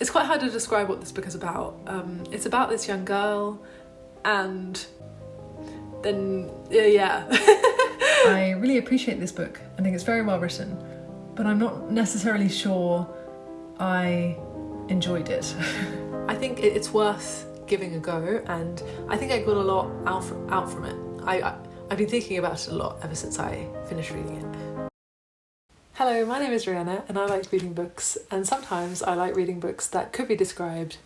It's quite hard to describe what this book is about. It's about this young girl and then, yeah. I really appreciate this book. I think it's very well written, but I'm not necessarily sure I enjoyed it. I think it's worth giving a go, and I think I got a lot out from it. I've been thinking about it a lot ever since I finished reading it. Hello, my name is Rhianna and I like reading books, and sometimes I like reading books that could be described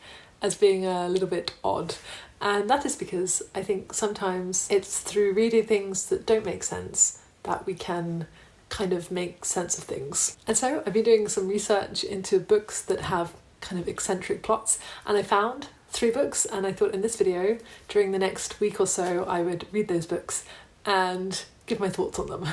as being a little bit odd. And that is because I think sometimes it's through reading things that don't make sense that we can kind of make sense of things. And so I've been doing some research into books that have kind of eccentric plots, and I found 3 books, and I thought in this video, during the next week or so, I would read those books and give my thoughts on them.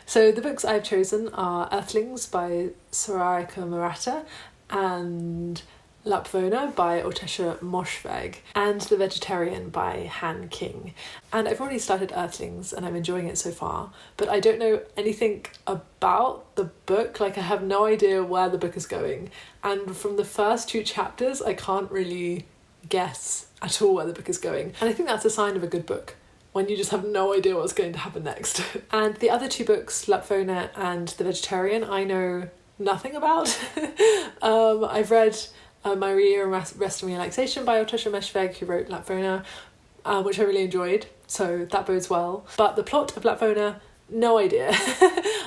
So the books I've chosen are Earthlings by Sayaka Murata and Lapvona by Ottessa Moshfegh and The Vegetarian by Han Kang. And I've already started Earthlings and I'm enjoying it so far, but I don't know anything about the book. Like, I have no idea where the book is going. And from the first 2 chapters, I can't really guess at all where the book is going. And I think that's a sign of a good book, when you just have no idea what's going to happen next. And the other 2 books, Lapvona and The Vegetarian, I know nothing about. I've read Maria and Rest and Relaxation by Ottessa Moshfegh, who wrote Lapvona, which I really enjoyed, so that bodes well. But the plot of Lapvona, no idea.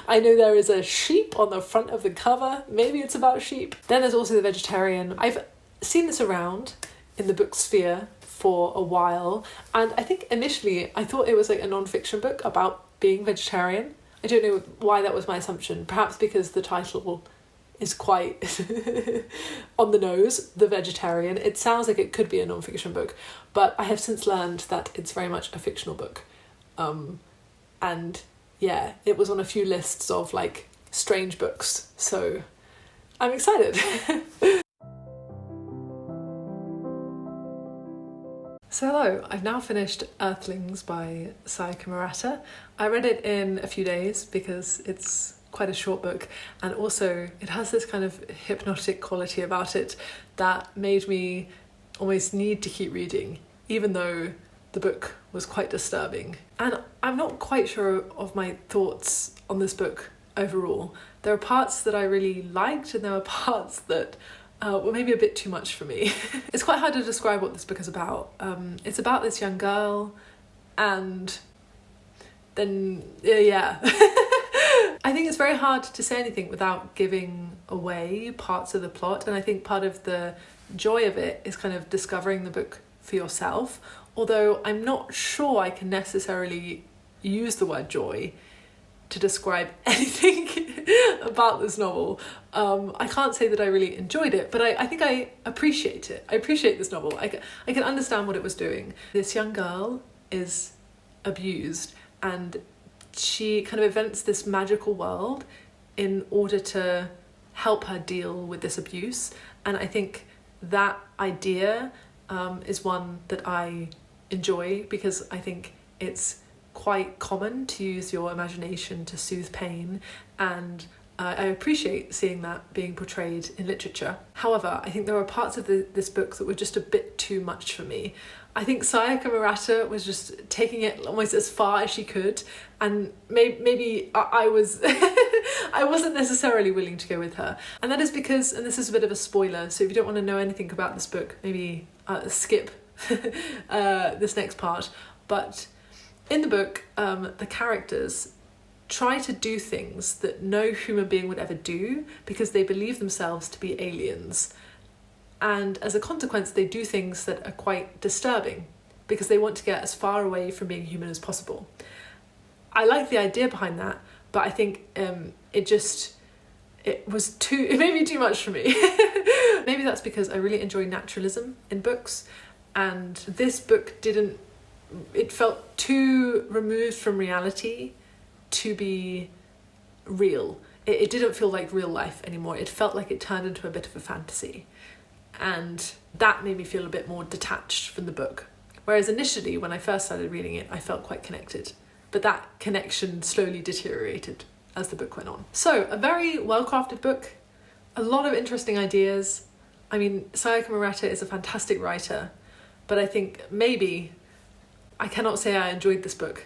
I know there is a sheep on the front of the cover. Maybe it's about sheep. Then there's also The Vegetarian. I've seen this around in the book sphere for a while, and I think initially I thought it was like a non-fiction book about being vegetarian. I don't know why that was my assumption, perhaps because the title is quite on the nose, The Vegetarian. It sounds like it could be a non-fiction book, but I have since learned that it's very much a fictional book. And yeah, it was on a few lists of like strange books, so I'm excited. So hello, I've now finished Earthlings by Sayaka Murata. I read it in a few days because it's quite a short book, and also it has this kind of hypnotic quality about it that made me almost need to keep reading, even though the book was quite disturbing. And I'm not quite sure of my thoughts on this book overall. There are parts that I really liked, and there were parts that were maybe a bit too much for me. It's quite hard to describe what this book is about. It's about this young girl, and then, yeah. I think it's very hard to say anything without giving away parts of the plot, and I think part of the joy of it is kind of discovering the book for yourself, although I'm not sure I can necessarily use the word joy to describe anything about this novel. I can't say that I really enjoyed it, but I think I appreciate it. I appreciate this novel. I can understand what it was doing. This young girl is abused, and she kind of invents this magical world in order to help her deal with this abuse. And I think that idea is one that I enjoy, because I think it's quite common to use your imagination to soothe pain, and I appreciate seeing that being portrayed in literature. However, I think there were parts of this book that were just a bit too much for me. I think Sayaka Murata was just taking it almost as far as she could, and maybe I was I wasn't necessarily willing to go with her. And that is because, and this is a bit of a spoiler, so if you don't want to know anything about this book, maybe skip this next part. But in the book, the characters try to do things that no human being would ever do because they believe themselves to be aliens. And as a consequence, they do things that are quite disturbing because they want to get as far away from being human as possible. I like the idea behind that, but I think it made me too much for me. Maybe that's because I really enjoy naturalism in books, and this book it felt too removed from reality to be real. It didn't feel like real life anymore. It felt like it turned into a bit of a fantasy. And that made me feel a bit more detached from the book. Whereas initially, when I first started reading it, I felt quite connected. But that connection slowly deteriorated as the book went on. So, a very well-crafted book, a lot of interesting ideas, I mean, Sayaka Murata is a fantastic writer, but I think maybe I cannot say I enjoyed this book.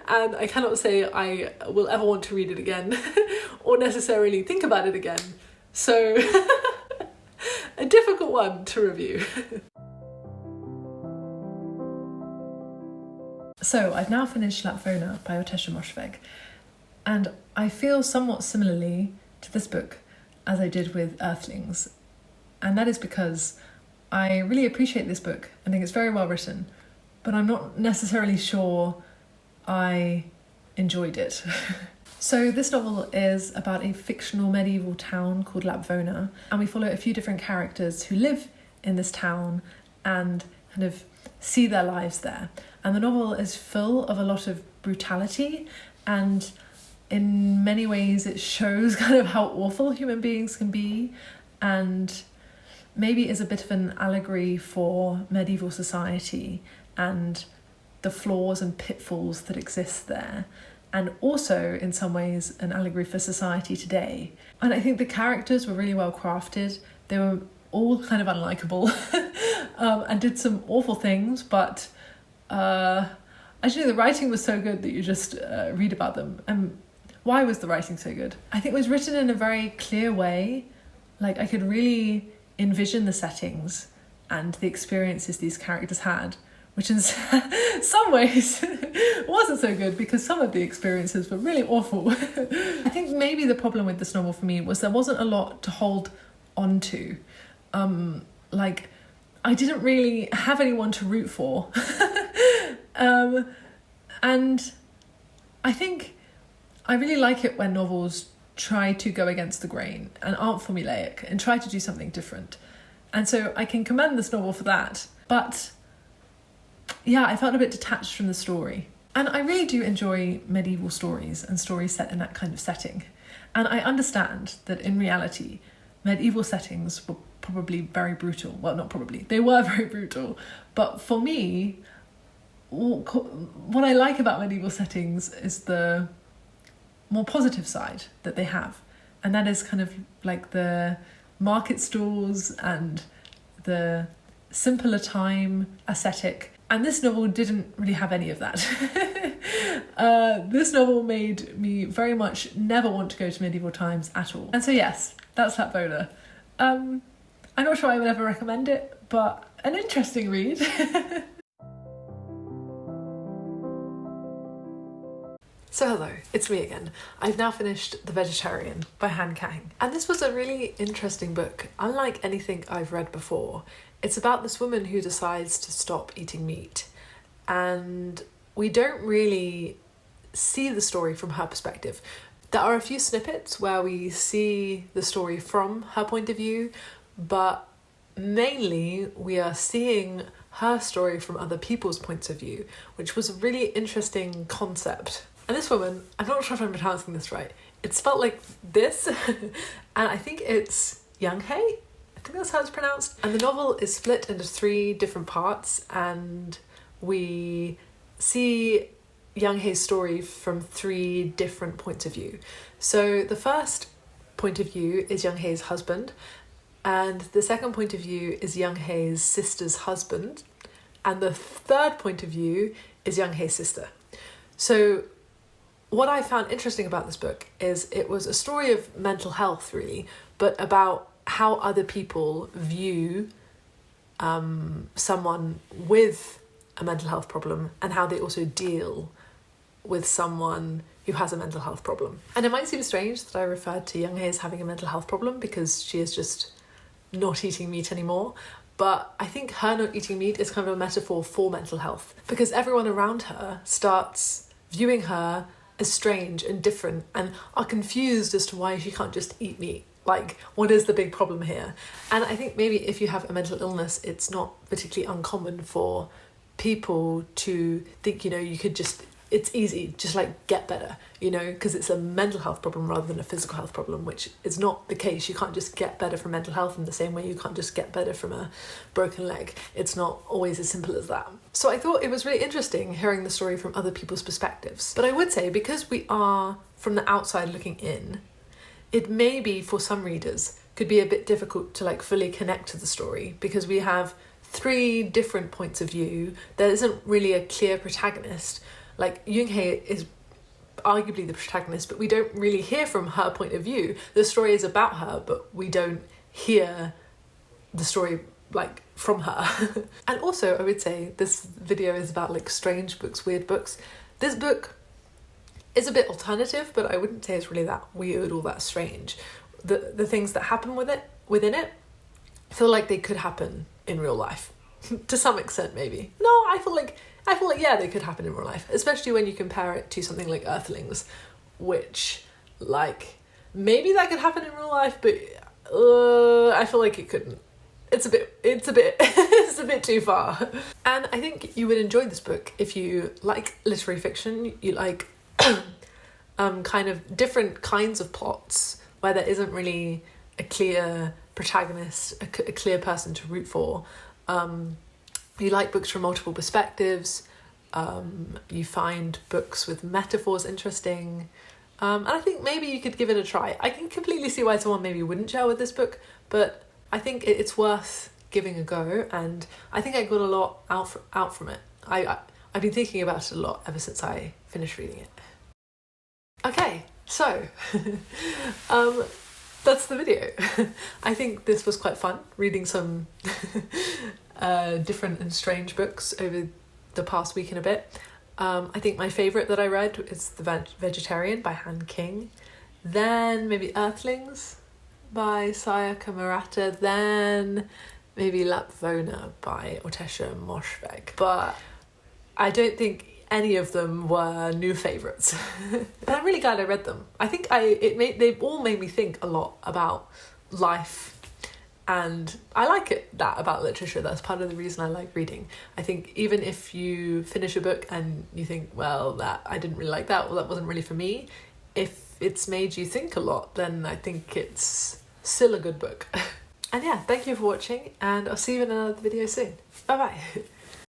And I cannot say I will ever want to read it again or necessarily think about it again. So a difficult one to review. So I've now finished Lapvona by Ottessa Moshfegh, and I feel somewhat similarly to this book as I did with Earthlings, and that is because I really appreciate this book. I think it's very well written, but I'm not necessarily sure I enjoyed it. So this novel is about a fictional medieval town called Lapvona, and we follow a few different characters who live in this town and kind of see their lives there. And the novel is full of a lot of brutality, and in many ways it shows kind of how awful human beings can be, and maybe is a bit of an allegory for medieval society and the flaws and pitfalls that exist there, and also in some ways an allegory for society today. And I think the characters were really well crafted. They were all kind of unlikable and did some awful things, but actually the writing was so good that you just read about them. And why was the writing so good? I think it was written in a very clear way. Like, I could really envision the settings and the experiences these characters had, which in some ways wasn't so good because some of the experiences were really awful. I think maybe the problem with this novel for me was there wasn't a lot to hold on to. Like, I didn't really have anyone to root for. And I think I really like it when novels try to go against the grain and aren't formulaic and try to do something different. And so I can commend this novel for that. But yeah, I felt a bit detached from the story. And I really do enjoy medieval stories and stories set in that kind of setting. And I understand that in reality, medieval settings were probably very brutal. Well, not probably, they were very brutal. But for me, what I like about medieval settings is the more positive side that they have. And that is kind of like the market stalls and the simpler time aesthetic. And this novel didn't really have any of that. This novel made me very much never want to go to medieval times at all. And so yes, that's Lapvona. I'm not sure I would ever recommend it, but an interesting read. So hello, it's me again. I've now finished The Vegetarian by Han Kang. And this was a really interesting book. Unlike anything I've read before, it's about this woman who decides to stop eating meat. And we don't really see the story from her perspective. There are a few snippets where we see the story from her point of view, but mainly we are seeing her story from other people's points of view, which was a really interesting concept. And this woman, I'm not sure if I'm pronouncing this right, it's spelled like this, and I think it's Young-hae? I think that's how it's pronounced. And the novel is split into 3 different parts, and we see Young-hae's story from 3 different points of view. So the first point of view is Young-hae's husband, and the second point of view is Young-hae's sister's husband, and the third point of view is Young-hae's sister. So what I found interesting about this book is it was a story of mental health, really, but about how other people view someone with a mental health problem and how they also deal with someone who has a mental health problem. And it might seem strange that I referred to Young-hae as having a mental health problem because she is just not eating meat anymore. But I think her not eating meat is kind of a metaphor for mental health because everyone around her starts viewing her as strange and different and are confused as to why she can't just eat meat. Like, what is the big problem here? And I think maybe if you have a mental illness, it's not particularly uncommon for people to think, you could just, it's easy, just like get better, because it's a mental health problem rather than a physical health problem, which is not the case. You can't just get better from mental health in the same way you can't just get better from a broken leg. It's not always as simple as that. So I thought it was really interesting hearing the story from other people's perspectives. But I would say, because we are from the outside looking in, it may be for some readers could be a bit difficult to like fully connect to the story, because we have 3 different points of view. There isn't really a clear protagonist. Like Yoonghye is arguably the protagonist, but we don't really hear from her point of view. The story is about her, but we don't hear the story like from her. And also I would say this video is about like strange books, weird books. This book is a bit alternative, but I wouldn't say it's really that weird or that strange. The things that happen within it feel like they could happen in real life. To some extent, maybe. No, I feel like yeah, they could happen in real life, especially when you compare it to something like Earthlings, which like maybe that could happen in real life, but I feel like it couldn't. It's a bit it's a bit too far. And I think you would enjoy this book if you like literary fiction, you like kind of different kinds of plots where there isn't really a clear protagonist, a clear person to root for. You like books from multiple perspectives. You find books with metaphors interesting. And I think maybe you could give it a try. I can completely see why someone maybe wouldn't gel with this book, but I think it's worth giving a go, and I think I got a lot out from it. I've been thinking about it a lot ever since I finished reading it. Okay, so that's the video. I think this was quite fun, reading some different and strange books over the past week and a bit. I think my favourite that I read is The Vegetarian by Han Kang. Then maybe Earthlings by Sayaka Murata. Then maybe Lapvona by Ottessa and Moshfegh. But I don't think any of them were new favourites. But I'm really glad I read them. I think they all made me think a lot about life, and I like that about literature. That's part of the reason I like reading. I think even if you finish a book and you think, well, that I didn't really like that, well, that wasn't really for me, if it's made you think a lot, then I think it's still a good book. And yeah, thank you for watching, and I'll see you in another video soon. Bye bye.